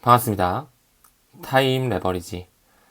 반갑습니다. 타임 레버리지.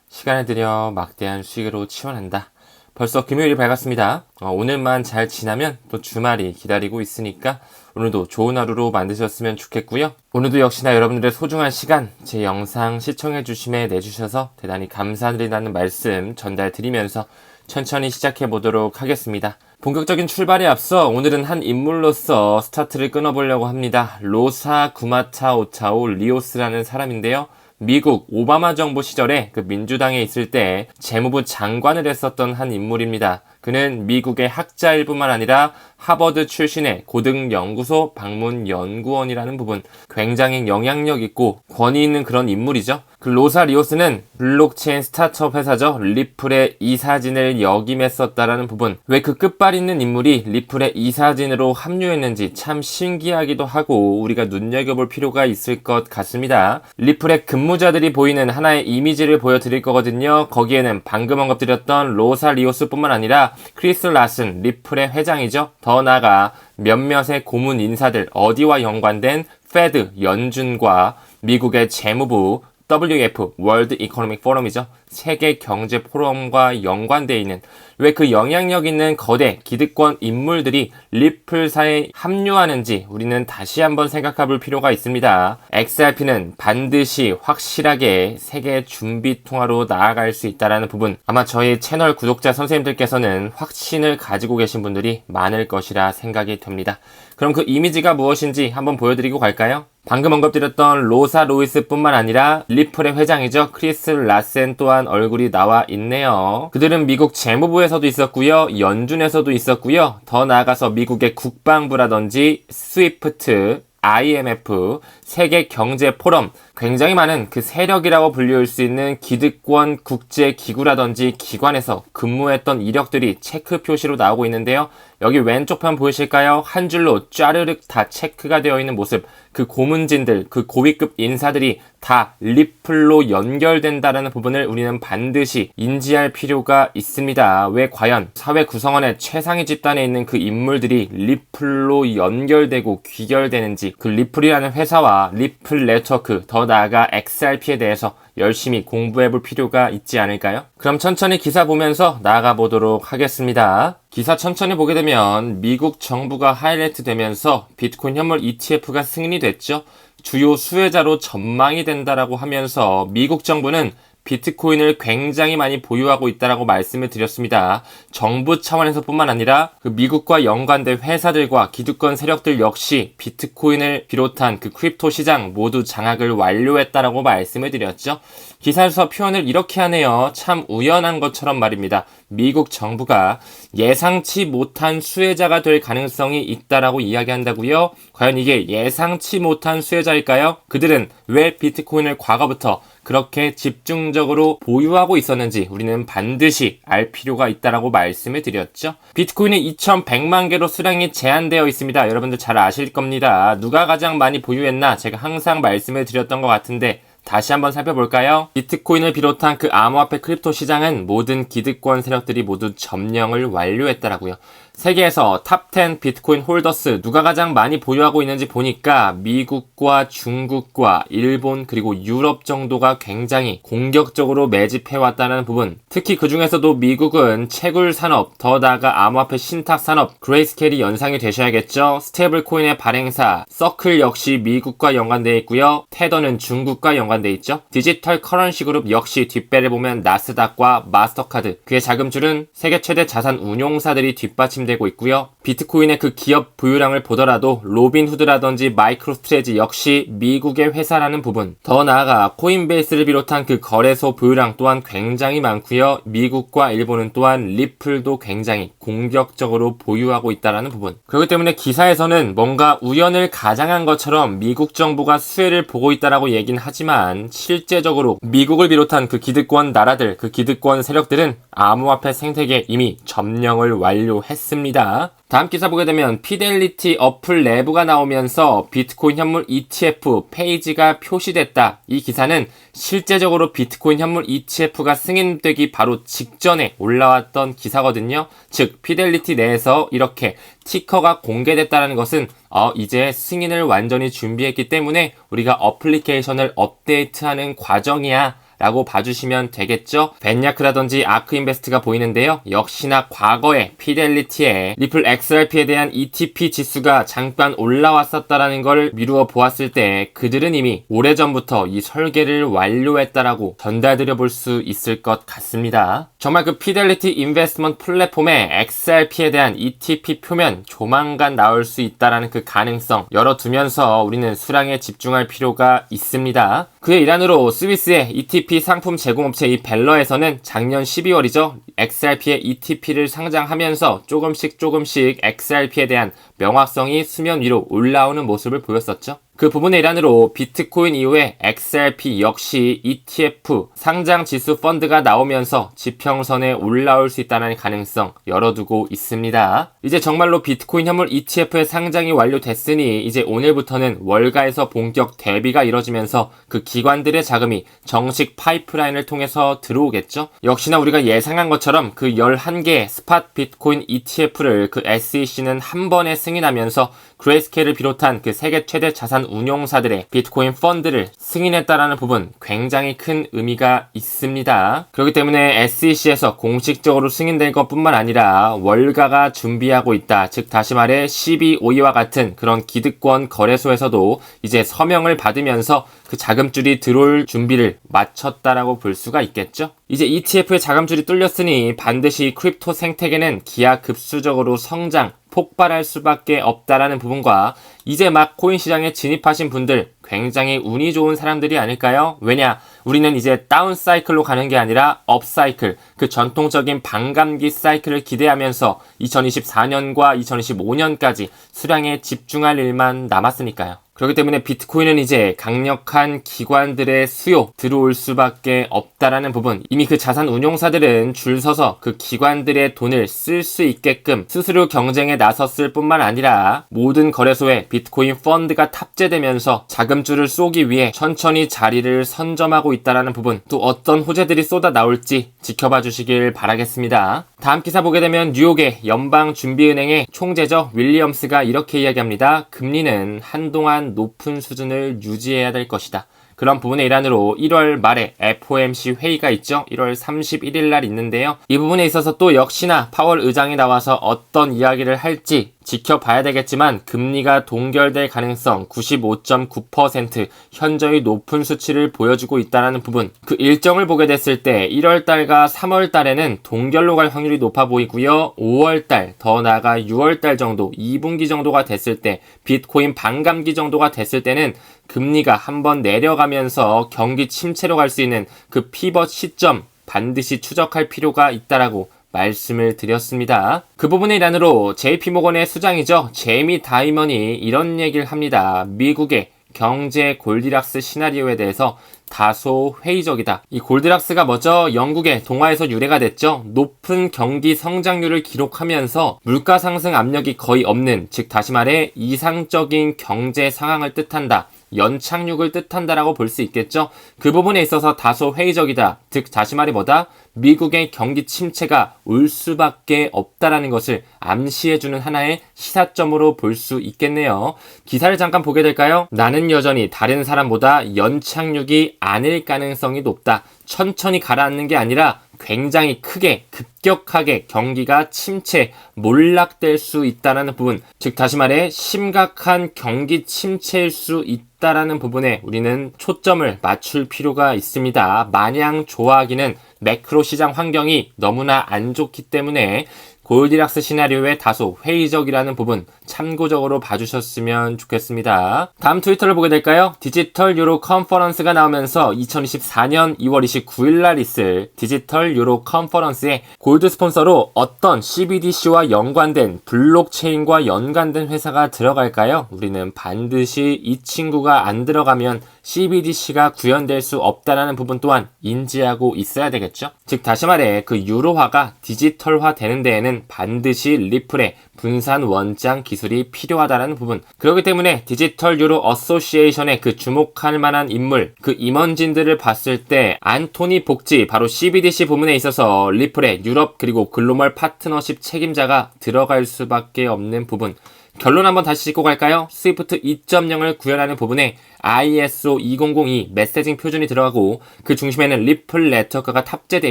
시간을 들여 막대한 수익으로 치환한다. 벌써 금요일이 밝았습니다. 오늘만 잘 지나면 또 주말이 기다리고 있으니까 오늘도 좋은 하루로 만드셨으면 좋겠고요. 오늘도 역시나 여러분들의 소중한 시간 제 영상 시청해 주심에 내주셔서 대단히 감사드린다는 말씀 전달드리면서 천천히 시작해 보도록 하겠습니다. 본격적인 출발에 앞서 오늘은 한 인물로서 스타트를 끊어보려고 합니다. 로사 구마타 오차오 리오스라는 사람인데요. 미국 오바마 정부 시절에 그 민주당에 있을 때 재무부 장관을 했었던 한 인물입니다. 그는 미국의 학자일 뿐만 아니라 하버드 출신의 고등연구소 방문연구원이라는 부분, 굉장히 영향력 있고 권위 있는 그런 인물이죠. 그 로사 리오스는 블록체인 스타트업 회사죠. 리플의 이사진을 역임했었다라는 부분. 왜 그 끝발 있는 인물이 리플의 이사진으로 합류했는지 참 신기하기도 하고 우리가 눈여겨볼 필요가 있을 것 같습니다. 리플의 근무자들이 보이는 하나의 이미지를 보여드릴 거거든요. 거기에는 방금 언급드렸던 로사 리오스뿐만 아니라 크리스 라슨, 리플의 회장이죠. 더 나아가 몇몇의 고문 인사들, 어디와 연관된 페드, 연준과 미국의 재무부, WF, 월드 이코노믹 포럼이죠. 세계 경제 포럼과 연관되어 있는 왜 그 영향력 있는 거대 기득권 인물들이 리플사에 합류하는지 우리는 다시 한번 생각해 볼 필요가 있습니다. XRP는 반드시 확실하게 세계 준비 통화로 나아갈 수 있다는 부분, 아마 저희 채널 구독자 선생님들께서는 확신을 가지고 계신 분들이 많을 것이라 생각이 듭니다. 그럼 그 이미지가 무엇인지 한번 보여드리고 갈까요? 방금 언급드렸던 로사 로이스 뿐만 아니라 리플의 회장이죠. 크리스 라센 또한 얼굴이 나와 있네요. 그들은 미국 재무부에서도 있었고요. 연준에서도 있었고요. 더 나아가서 미국의 국방부라든지 스위프트, IMF, 세계 경제 포럼, 굉장히 많은 그 세력이라고 불릴 수 있는 기득권 국제기구라든지 기관에서 근무했던 이력들이 체크 표시로 나오고 있는데요. 여기 왼쪽 편 보이실까요? 한 줄로 짜르륵 다 체크가 되어 있는 모습. 그 고문진들, 그 고위급 인사들이 다 리플로 연결된다는 부분을 우리는 반드시 인지할 필요가 있습니다. 왜 과연 사회 구성원의 최상위 집단에 있는 그 인물들이 리플로 연결되고 귀결되는지, 그 리플이라는 회사와 리플 네트워크, 더 나아가 XRP에 대해서 열심히 공부해볼 필요가 있지 않을까요? 그럼 천천히 기사 보면서 나아가 보도록 하겠습니다. 기사 천천히 보게 되면 미국 정부가 하이라이트 되면서 비트코인 현물 ETF가 승인이 됐죠. 주요 수혜자로 전망이 된다라고 하면서 미국 정부는 비트코인을 굉장히 많이 보유하고 있다라고 말씀을 드렸습니다. 정부 차원에서 뿐만 아니라 그 미국과 연관된 회사들과 기득권 세력들 역시 비트코인을 비롯한 그 크립토 시장 모두 장악을 완료했다라고 말씀을 드렸죠. 기사에서 표현을 이렇게 하네요. 참 우연한 것처럼 말입니다. 미국 정부가 예상치 못한 수혜자가 될 가능성이 있다라고 이야기한다고요? 과연 이게 예상치 못한 수혜자일까요? 그들은 왜 비트코인을 과거부터 그렇게 집중적으로 보유하고 있었는지 우리는 반드시 알 필요가 있다라고 말씀을 드렸죠. 비트코인은 2100만 개로 수량이 제한되어 있습니다. 여러분들 잘 아실 겁니다. 누가 가장 많이 보유했나? 제가 항상 말씀을 드렸던 것 같은데 다시 한번 살펴볼까요? 비트코인을 비롯한 그 암호화폐 크립토 시장은 모든 기득권 세력들이 모두 점령을 완료했다라고요. 세계에서 탑10 비트코인 홀더스 누가 가장 많이 보유하고 있는지 보니까 미국과 중국과 일본 그리고 유럽 정도가 굉장히 공격적으로 매집해왔다는 부분, 특히 그 중에서도 미국은 채굴 산업, 더 나아가 암호화폐 신탁 산업, 그레이스케일이 연상이 되셔야겠죠. 스테이블 코인의 발행사 서클 역시 미국과 연관되어 있고요. 테더는 중국과 연관되어 있죠. 디지털 커런시 그룹 역시 뒷배를 보면 나스닥과 마스터카드, 그의 자금줄은 세계 최대 자산 운용사들이 뒷받침되고 있고요. 비트코인의 그 기업 보유량을 보더라도 로빈후드라든지 마이크로스트레지 역시 미국의 회사라는 부분, 더 나아가 코인베이스를 비롯한 그 거래소 보유량 또한 굉장히 많고요. 미국과 일본은 또한 리플도 굉장히 공격적으로 보유하고 있다는 부분. 그렇기 때문에 기사에서는 뭔가 우연을 가장한 것처럼 미국 정부가 수혜를 보고 있다라고 얘기는 하지만 실제적으로 미국을 비롯한 그 기득권 나라들, 그 기득권 세력들은 암호화폐 생태계 이미 점령을 완료했습니다. 있습니다. 다음 기사 보게 되면 피델리티 어플 내부가 나오면서 비트코인 현물 ETF 페이지가 표시됐다. 이 기사는 실제적으로 비트코인 현물 ETF가 승인되기 바로 직전에 올라왔던 기사거든요. 즉 피델리티 내에서 이렇게 티커가 공개됐다는 것은 이제 승인을 완전히 준비했기 때문에 우리가 어플리케이션을 업데이트하는 과정이야 라고 봐주시면 되겠죠. 벤야크라든지 아크인베스트가 보이는데요. 역시나 과거에 피델리티의 리플 XRP에 대한 ETP 지수가 잠깐 올라왔었다라는 걸 미루어 보았을 때 그들은 이미 오래전부터 이 설계를 완료했다라고 전달드려 볼 수 있을 것 같습니다. 정말 그 피델리티 인베스트먼트 플랫폼에 XRP에 대한 ETP 표면 조만간 나올 수 있다라는 그 가능성 열어두면서 우리는 수량에 집중할 필요가 있습니다. 그의 일환으로 스위스의 ETP 상품 제공업체 이 벨러에서는 작년 12월이죠. XRP의 ETP를 상장하면서 조금씩 XRP에 대한 명확성이 수면 위로 올라오는 모습을 보였었죠. 그 부분의 일환으로 비트코인 이후에 XRP 역시 ETF 상장 지수 펀드가 나오면서 지평선에 올라올 수 있다는 가능성 열어두고 있습니다. 이제 정말로 비트코인 현물 ETF의 상장이 완료됐으니 이제 오늘부터는 월가에서 본격 대비가 이뤄지면서 그 기관들의 자금이 정식 파이프라인을 통해서 들어오겠죠. 역시나 우리가 예상한 것처럼 그 11개의 스팟 비트코인 ETF를 그 SEC는 한 번에 승인하면서 그레이스케일을 비롯한 그 세계 최대 자산 운용사들의 비트코인 펀드를 승인했다라는 부분 굉장히 큰 의미가 있습니다. 그렇기 때문에 SEC에서 공식적으로 승인된 것뿐만 아니라 월가가 준비하고 있다. 즉 다시 말해 CBOE와 같은 그런 기득권 거래소에서도 이제 서명을 받으면서 그 자금줄이 들어올 준비를 마쳤다라고 볼 수가 있겠죠. 이제 ETF의 자금줄이 뚫렸으니 반드시 크립토 생태계는 기하급수적으로 성장, 폭발할 수밖에 없다라는 부분과 이제 막 코인 시장에 진입하신 분들 굉장히 운이 좋은 사람들이 아닐까요? 왜냐? 우리는 이제 다운 사이클로 가는 게 아니라 업 사이클, 그 전통적인 반감기 사이클을 기대하면서 2024년과 2025년까지 수량에 집중할 일만 남았으니까요. 그렇기 때문에 비트코인은 이제 강력한 기관들의 수요 들어올 수밖에 없다라는 부분, 이미 그 자산 운용사들은 줄 서서 그 기관들의 돈을 쓸 수 있게끔 스스로 경쟁에 나섰을 뿐만 아니라 모든 거래소에 비트코인 펀드가 탑재되면서 자금줄을 쏘기 위해 천천히 자리를 선점하고 있다라는 부분, 또 어떤 호재들이 쏟아 나올지 지켜봐 주시길 바라겠습니다. 다음 기사 보게 되면 뉴욕의 연방준비은행의 총재죠. 윌리엄스가 이렇게 이야기합니다. 금리는 한동안 높은 수준을 유지해야 될 것이다. 그런 부분의 일환으로 1월 말에 FOMC 회의가 있죠. 1월 31일 날 있는데요. 이 부분에 있어서 또 역시나 파월 의장이 나와서 어떤 이야기를 할지 지켜봐야 되겠지만 금리가 동결될 가능성 95.9% 현저히 높은 수치를 보여주고 있다는 부분, 그 일정을 보게 됐을 때 1월달과 3월달에는 동결로 갈 확률이 높아 보이고요. 5월달 더 나아가 6월달 정도 2분기 정도가 됐을 때 비트코인 반감기 정도가 됐을 때는 금리가 한번 내려가면서 경기 침체로 갈 수 있는 그 피벗 시점 반드시 추적할 필요가 있다라고 말씀을 드렸습니다. 그 부분의 일환으로 JP모건의 수장이죠. 제이미 다이먼이 이런 얘기를 합니다. 미국의 경제 골디락스 시나리오에 대해서 다소 회의적이다. 이 골디락스가 뭐죠? 영국의 동화에서 유래가 됐죠. 높은 경기 성장률을 기록하면서 물가 상승 압력이 거의 없는, 즉 다시 말해 이상적인 경제 상황을 뜻한다. 연착륙을 뜻한다라고 볼 수 있겠죠. 그 부분에 있어서 다소 회의적이다. 즉 다시 말해 뭐다? 미국의 경기 침체가 올 수밖에 없다라는 것을 암시해주는 하나의 시사점으로 볼 수 있겠네요. 기사를 잠깐 보게 될까요? 나는 여전히 다른 사람보다 연착륙이 아닐 가능성이 높다. 천천히 가라앉는 게 아니라 굉장히 크게 급격하게 경기가 침체, 몰락될 수 있다는 부분, 즉 다시 말해 심각한 경기 침체일 수 있다는 부분에 우리는 초점을 맞출 필요가 있습니다. 마냥 좋아하기는 매크로 시장 환경이 너무나 안 좋기 때문에 골디락스 시나리오에 다소 회의적이라는 부분 참고적으로 봐주셨으면 좋겠습니다. 다음 트위터를 보게 될까요? 디지털 유로 컨퍼런스가 나오면서 2024년 2월 29일 날 있을 디지털 유로 컨퍼런스에 골드 스폰서로 어떤 CBDC와 연관된 블록체인과 연관된 회사가 들어갈까요? 우리는 반드시 이 친구가 안 들어가면 CBDC가 구현될 수 없다는 부분 또한 인지하고 있어야 되겠죠? 즉 다시 말해 그 유로화가 디지털화 되는 데에는 위해서는 반드시 리플의 분산 원장 기술이 필요하다는 부분. 그렇기 때문에 디지털 유로 어소시에이션의 그 주목할 만한 인물, 그 임원진들을 봤을 때 안토니 복지, 바로 CBDC 부문에 있어서 리플의 유럽 그리고 글로벌 파트너십 책임자가 들어갈 수밖에 없는 부분. 결론 한번 다시 짚고 갈까요? 스위프트 2.0을 구현하는 부분에 ISO 2002 메시징 표준이 들어가고 그 중심에는 리플 네트워크가 탑재되어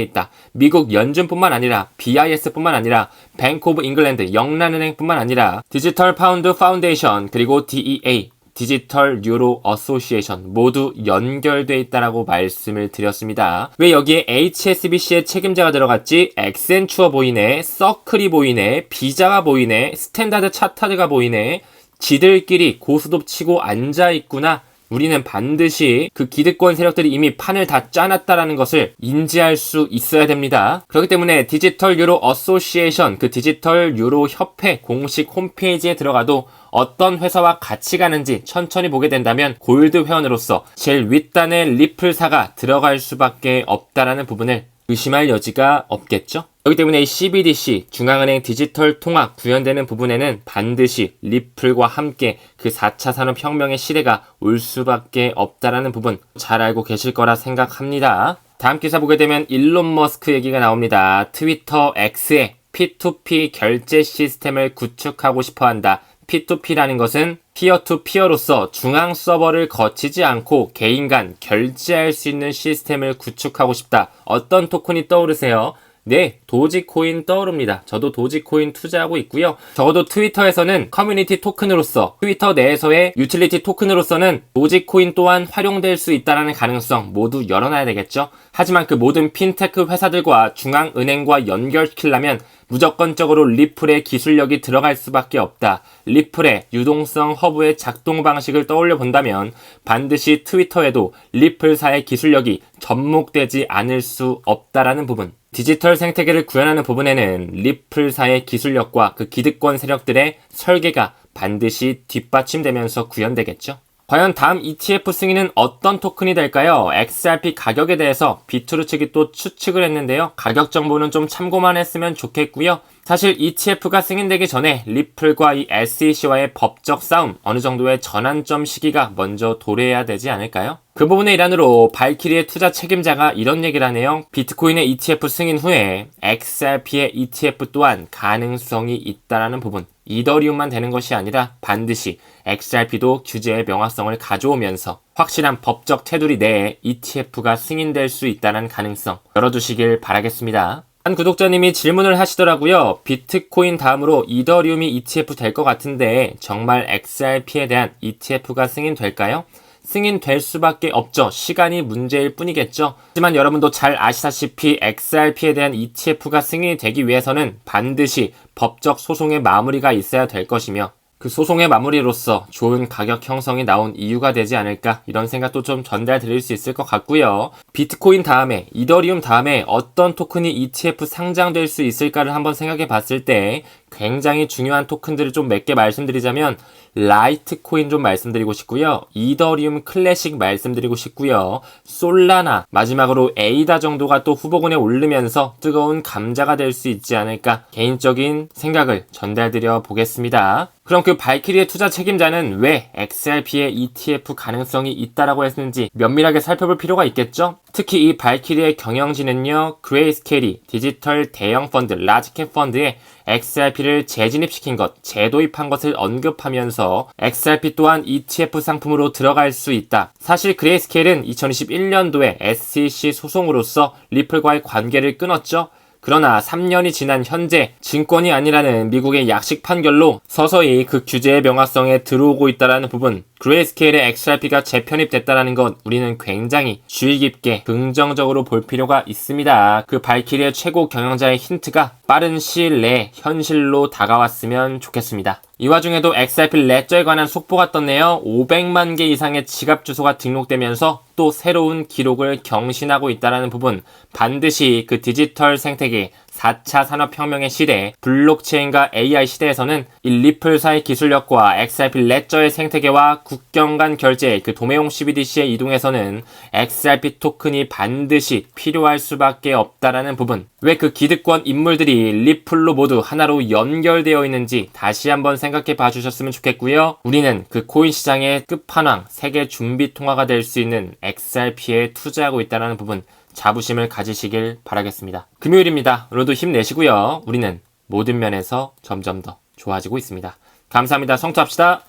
있다. 미국 연준뿐만 아니라 BIS뿐만 아니라 뱅크 오브 잉글랜드 영란은행뿐만 아니라 디지털 파운드 파운데이션 그리고 DEA 디지털 유로 어소시에이션 모두 연결돼 있다라고 말씀을 드렸습니다. 왜 여기에 HSBC의 책임자가 들어갔지? 액센추어 보이네, 서클이 보이네, 비자가 보이네, 스탠다드 차타드가 보이네. 지들끼리 고스톱 치고 앉아있구나. 우리는 반드시 그 기득권 세력들이 이미 판을 다 짜놨다라는 것을 인지할 수 있어야 됩니다. 그렇기 때문에 디지털 유로 어소시에이션, 그 디지털 유로 협회 공식 홈페이지에 들어가도 어떤 회사와 같이 가는지 천천히 보게 된다면 골드 회원으로서 제일 윗단의 리플사가 들어갈 수밖에 없다라는 부분을 의심할 여지가 없겠죠? 그렇기 때문에 이 CBDC, 중앙은행 디지털 통합 구현되는 부분에는 반드시 리플과 함께 그 4차 산업혁명의 시대가 올 수밖에 없다라는 부분 잘 알고 계실 거라 생각합니다. 다음 기사 보게 되면 일론 머스크 얘기가 나옵니다. 트위터 X에 P2P 결제 시스템을 구축하고 싶어한다. P2P라는 것은 피어투피어로서 중앙 서버를 거치지 않고 개인 간 결제할 수 있는 시스템을 구축하고 싶다. 어떤 토큰이 떠오르세요? 네, 도지코인 떠오릅니다. 저도 도지코인 투자하고 있고요. 적어도 트위터에서는 커뮤니티 토큰으로서, 트위터 내에서의 유틸리티 토큰으로서는 도지코인 또한 활용될 수 있다는 가능성 모두 열어놔야 되겠죠. 하지만 그 모든 핀테크 회사들과 중앙은행과 연결시키려면 무조건적으로 리플의 기술력이 들어갈 수밖에 없다. 리플의 유동성 허브의 작동 방식을 떠올려 본다면 반드시 트위터에도 리플사의 기술력이 접목되지 않을 수 없다라는 부분. 디지털 생태계를 구현하는 부분에는 리플사의 기술력과 그 기득권 세력들의 설계가 반드시 뒷받침되면서 구현되겠죠. 과연 다음 ETF 승인은 어떤 토큰이 될까요? XRP 가격에 대해서 비트루 측이 또 추측을 했는데요. 가격 정보는 좀 참고만 했으면 좋겠고요. 사실 ETF가 승인되기 전에 리플과 이 SEC와의 법적 싸움, 어느 정도의 전환점 시기가 먼저 도래해야 되지 않을까요? 그 부분의 일환으로 발키리의 투자 책임자가 이런 얘기를 하네요. 비트코인의 ETF 승인 후에 XRP의 ETF 또한 가능성이 있다라는 부분. 이더리움만 되는 것이 아니라 반드시 XRP도 규제의 명확성을 가져오면서 확실한 법적 테두리 내에 ETF가 승인될 수 있다는 가능성 열어두시길 바라겠습니다. 한 구독자님이 질문을 하시더라고요. 비트코인 다음으로 이더리움이 ETF 될 것 같은데 정말 XRP에 대한 ETF가 승인될까요? 승인될 수밖에 없죠. 시간이 문제일 뿐이겠죠. 하지만 여러분도 잘 아시다시피 XRP에 대한 ETF가 승인이 되기 위해서는 반드시 법적 소송의 마무리가 있어야 될 것이며 그 소송의 마무리로서 좋은 가격 형성이 나온 이유가 되지 않을까 이런 생각도 좀 전달 드릴 수 있을 것 같고요. 비트코인 다음에 이더리움 다음에 어떤 토큰이 ETF 상장될 수 있을까를 한번 생각해 봤을 때 굉장히 중요한 토큰들을 좀 몇 개 말씀드리자면 라이트코인 좀 말씀드리고 싶고요. 이더리움 클래식 말씀드리고 싶고요. 솔라나 마지막으로 에이다 정도가 또 후보군에 오르면서 뜨거운 감자가 될 수 있지 않을까 개인적인 생각을 전달드려 보겠습니다. 그럼 그 발키리의 투자 책임자는 왜 XRP의 ETF 가능성이 있다라고 했는지 면밀하게 살펴볼 필요가 있겠죠? 특히 이 발키리의 경영진은요, 그레이스케일이 디지털 대형 펀드, 라지캡 펀드에 XRP를 재진입시킨 것, 재도입한 것을 언급하면서 XRP 또한 ETF 상품으로 들어갈 수 있다. 사실 그레이스케일은 2021년도에 SEC 소송으로서 리플과의 관계를 끊었죠. 그러나 3년이 지난 현재 증권이 아니라는 미국의 약식 판결로 서서히 그 규제의 명확성에 들어오고 있다는 부분, 그레이스케일의 XRP가 재편입됐다는 것 우리는 굉장히 주의 깊게 긍정적으로 볼 필요가 있습니다. 그 발키리의 최고 경영자의 힌트가 빠른 시일 내에 현실로 다가왔으면 좋겠습니다. 이 와중에도 XRP 레저에 관한 속보가 떴네요. 500만 개 이상의 지갑 주소가 등록되면서 또 새로운 기록을 경신하고 있다는 부분, 반드시 그 디지털 생태계 4차 산업혁명의 시대, 블록체인과 AI 시대에서는 이 리플사의 기술력과 XRP 레저의 생태계와 국경 간 결제, 그 도매용 CBDC에 이동해서는 XRP 토큰이 반드시 필요할 수밖에 없다라는 부분. 왜 그 기득권 인물들이 리플로 모두 하나로 연결되어 있는지 다시 한번 생각해 봐주셨으면 좋겠고요. 우리는 그 코인 시장의 끝판왕, 세계 준비 통화가 될 수 있는 XRP에 투자하고 있다는 부분 자부심을 가지시길 바라겠습니다. 금요일입니다. 오늘도 힘내시고요. 우리는 모든 면에서 점점 더 좋아지고 있습니다. 감사합니다. 성투합시다.